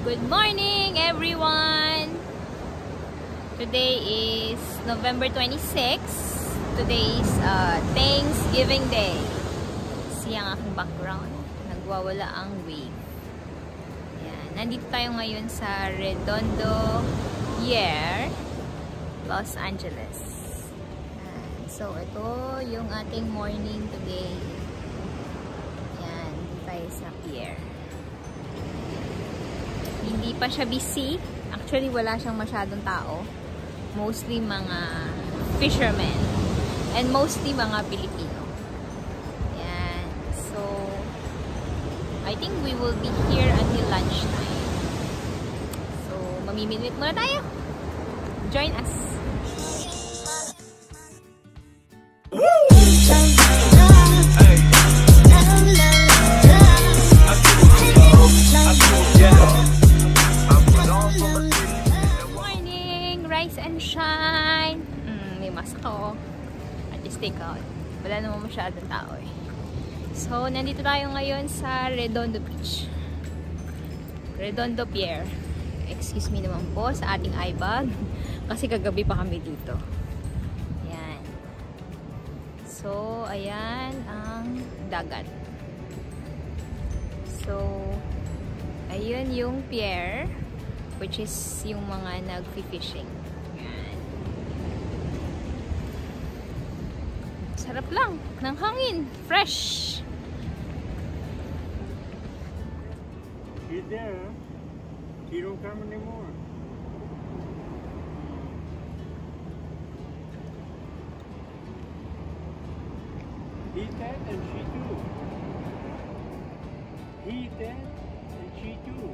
Good morning, everyone! Today is November 26. Today is Thanksgiving Day. Kasi ang aking background, nagwawala ang wave. Yan. Nandito tayo ngayon sa Redondo Pier, Los Angeles. Yan. So, ito yung ating morning today. Yan. Dito tayo sa pier. Hindi pa siya busy. Actually, wala siyang masyadong tao. Mostly mga fishermen. And mostly mga Pilipino. Yan. So, I think we will be here until lunchtime. So, mamimilip muna tayo. Join us. Take out. Wala naman masyadong tao eh. So, nandito tayo ngayon sa Redondo Beach. Redondo Pier. Excuse me naman po sa ating eye bag. Kasi kagabi pa kami dito. Ayan. So, ayan ang dagat. So, ayun yung pier. Which is yung mga nag-fishing. Sarap lang ng hangin, fresh. He's there. He don't come anymore. He's dead and she too. He's dead and she too.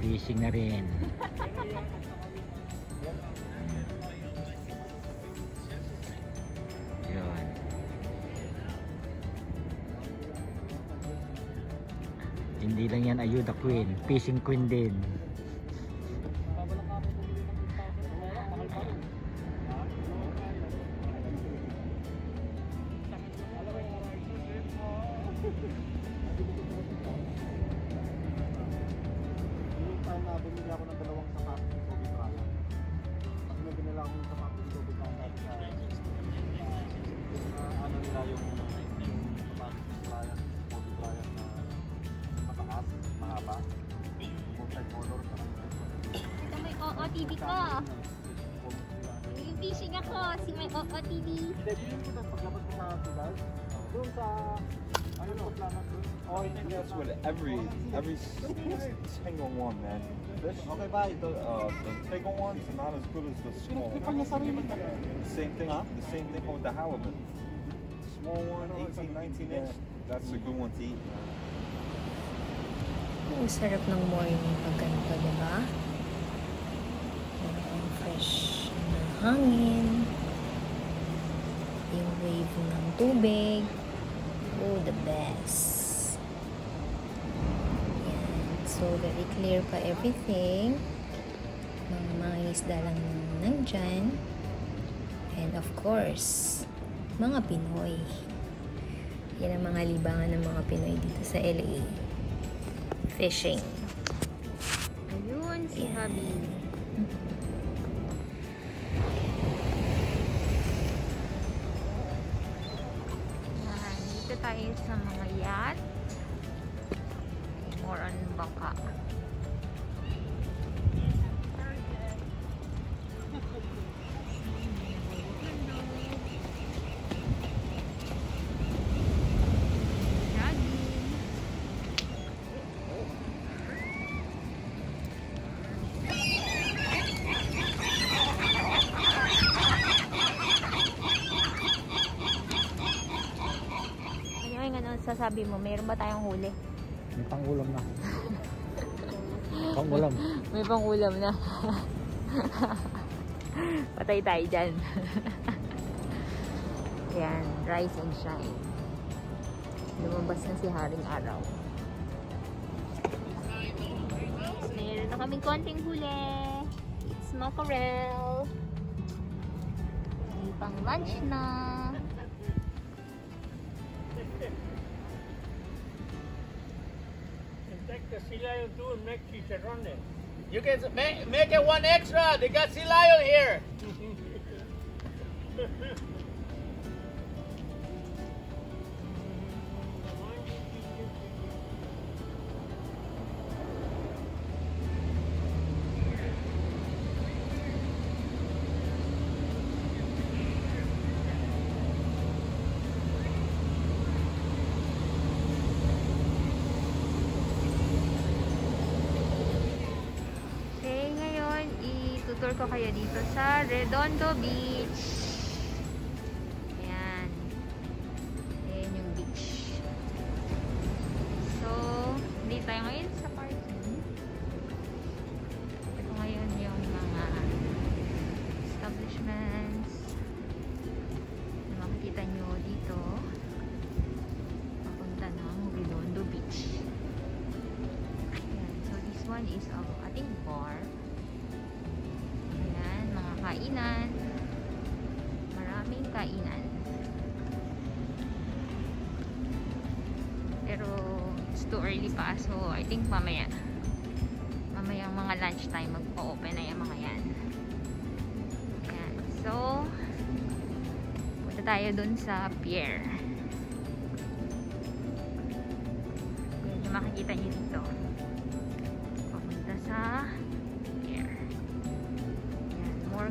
Fishing na rin. Yun. Hindi lang yan Ayuda Queen, fishing queen din. TV ko. Yung fishing ako, si may OOTV. Oh, I think that's what every single one, man. This, okay, bye. The bigger ones are not as good as the small ones. The same thing with the halibut. Small one, 18, 19 inch. That's a good one to eat. Ang sarap ng morning pag ganito, diba? Fresh ng hangin, yung wave ng tubig. Oh, the best. Yan. So, very clear pa everything. Mga isda lang nandyan. And of course, mga Pinoy. Yan ang mga libangan ng mga Pinoy dito sa LA. Fishing. Ayun, si Habi. Tayo sa mga yacht. More on bangka. Sasabi mo, mayroon ba tayong huli? May pangulam na. Pangulam. May pangulam na. Patay tayo dyan. Ayan, rise and shine. Lumabas na si Haring Araw. Meron na kaming konting huli. It's mackerel. May pang lunch na. Take the sea lion too and make chicharrón there. You can make it one extra. They got sea lion here. Tutur ko kayo dito sa Redondo Beach. Ayan. Ayan yung beach. So, hindi tayo ngayon sa parking. Ito ngayon yung mga establishments na makikita nyo dito. Papunta ng Redondo Beach. Ayan. So, this one is I think bar. Kainan. Maraming kainan. Pero it's too early pa, so I think mamaya mga lunch time magpo-open na yung mga yan. Ayan. So punta tayo dun sa pier. Yan yung makikita nyo dito. Papunta sa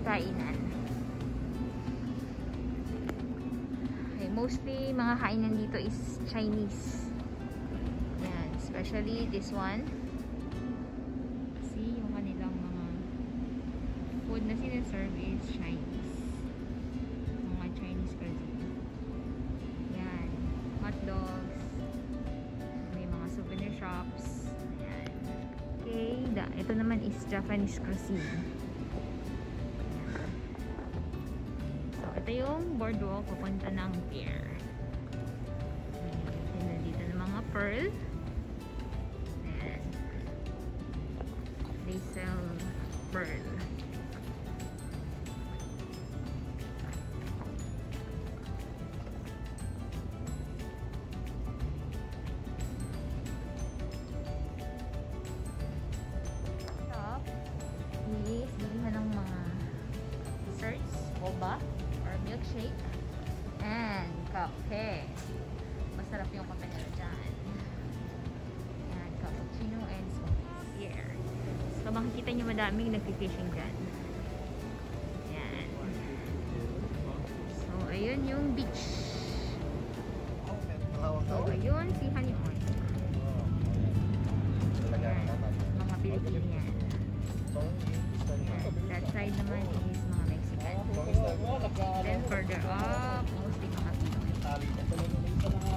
kainan. Okay, mostly mga kainan dito is Chinese. Yan, especially this one. See, yung kanilang mga food na sinaserve is Chinese. Mga Chinese cuisine. Yan, hot dogs. May mga souvenir shops. Yan. Okay, ito naman is Japanese cuisine. Ito yung boardwalk papunta ng pier. Dito ng mga pearl. And they sell pearl. Shop is bilihan ng mga desserts, boba, milkshake and kape. Masarap yung kape nila dyan. Yan, cappuccino and smoothies here. So makikita nyo madaming nag-fishing dyan. Yan. So ayun yung beach. So ayun si Honeymoon. Yan, mga Pilipino yan. That side naman is mga Mexican. Then further up, mostly mga Pinoy.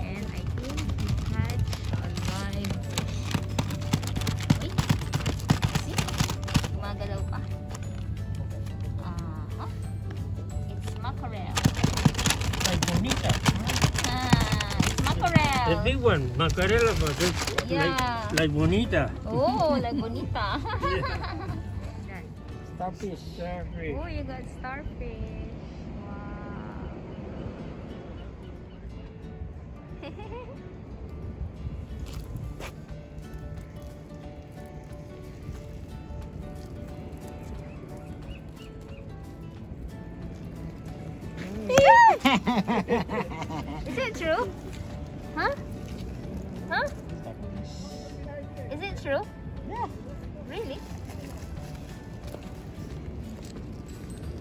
And I think we catch a live fish. Wait, see? Gumagalaw pa. It's mackerel. Like bonita. It's mackerel. The big one, mackerel, but it's Yeah. like bonita. Oh, like bonita. Starfish. Starfish. Oh, you got starfish. Wow. Is it true? Huh? Huh? Is it true? Yeah. Really?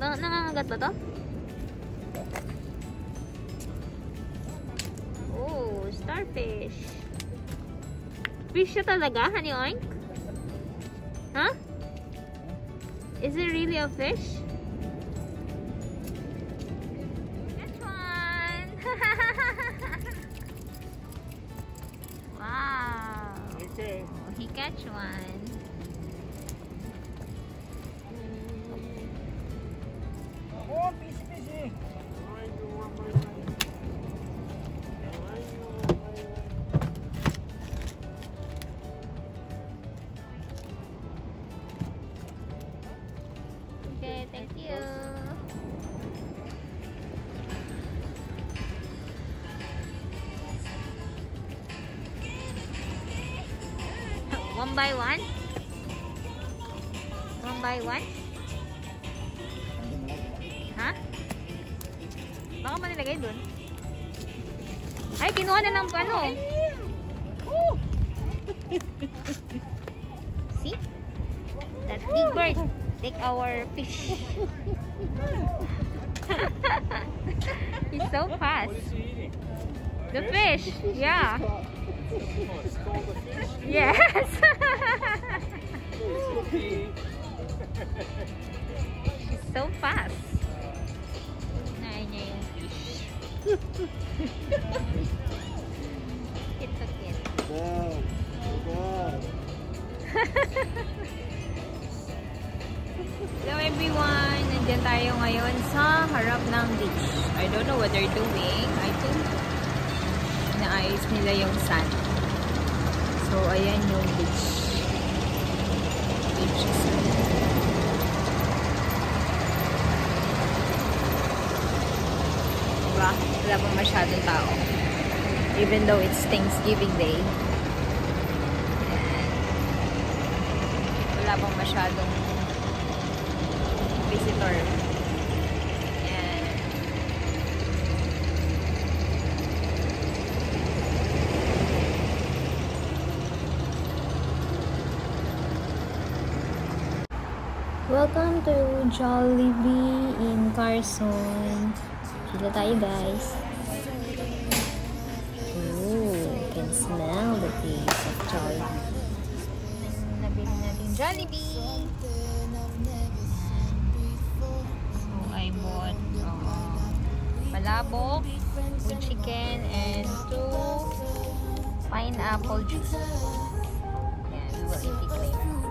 Nangangagat ba to? Oh, starfish. Fish siya talaga, Honey Oink? Huh? Is it really a fish? Catch one! Wow! Okay. Oh, he catch one. Oh, busy. One by one? One by one? Ha? Baka mo nilagay dun. Ay, kinuha na ng ano. See? That big bird. Take our fish. He's so fast. The fish. Yeah. Yes. He's so fast. Nain niya yung fish. Cute to cute. Hello everyone! Nandiyan tayo ngayon sa harap ng beach. I don't know what they're doing. I think inaayos nila yung sand. So, ayan yung beach. Beach is diba? Wala pang masyadong tao. Even though it's Thanksgiving Day. Wala pang masyadong visitor. Ayan. Welcome to Jollibee in Carson. Kita tayo guys. Ooh, can smell the taste of Jollibee. Nabili natin Jollibee. I bought palabok with chicken and 2 pineapple juice. And we will eat it later.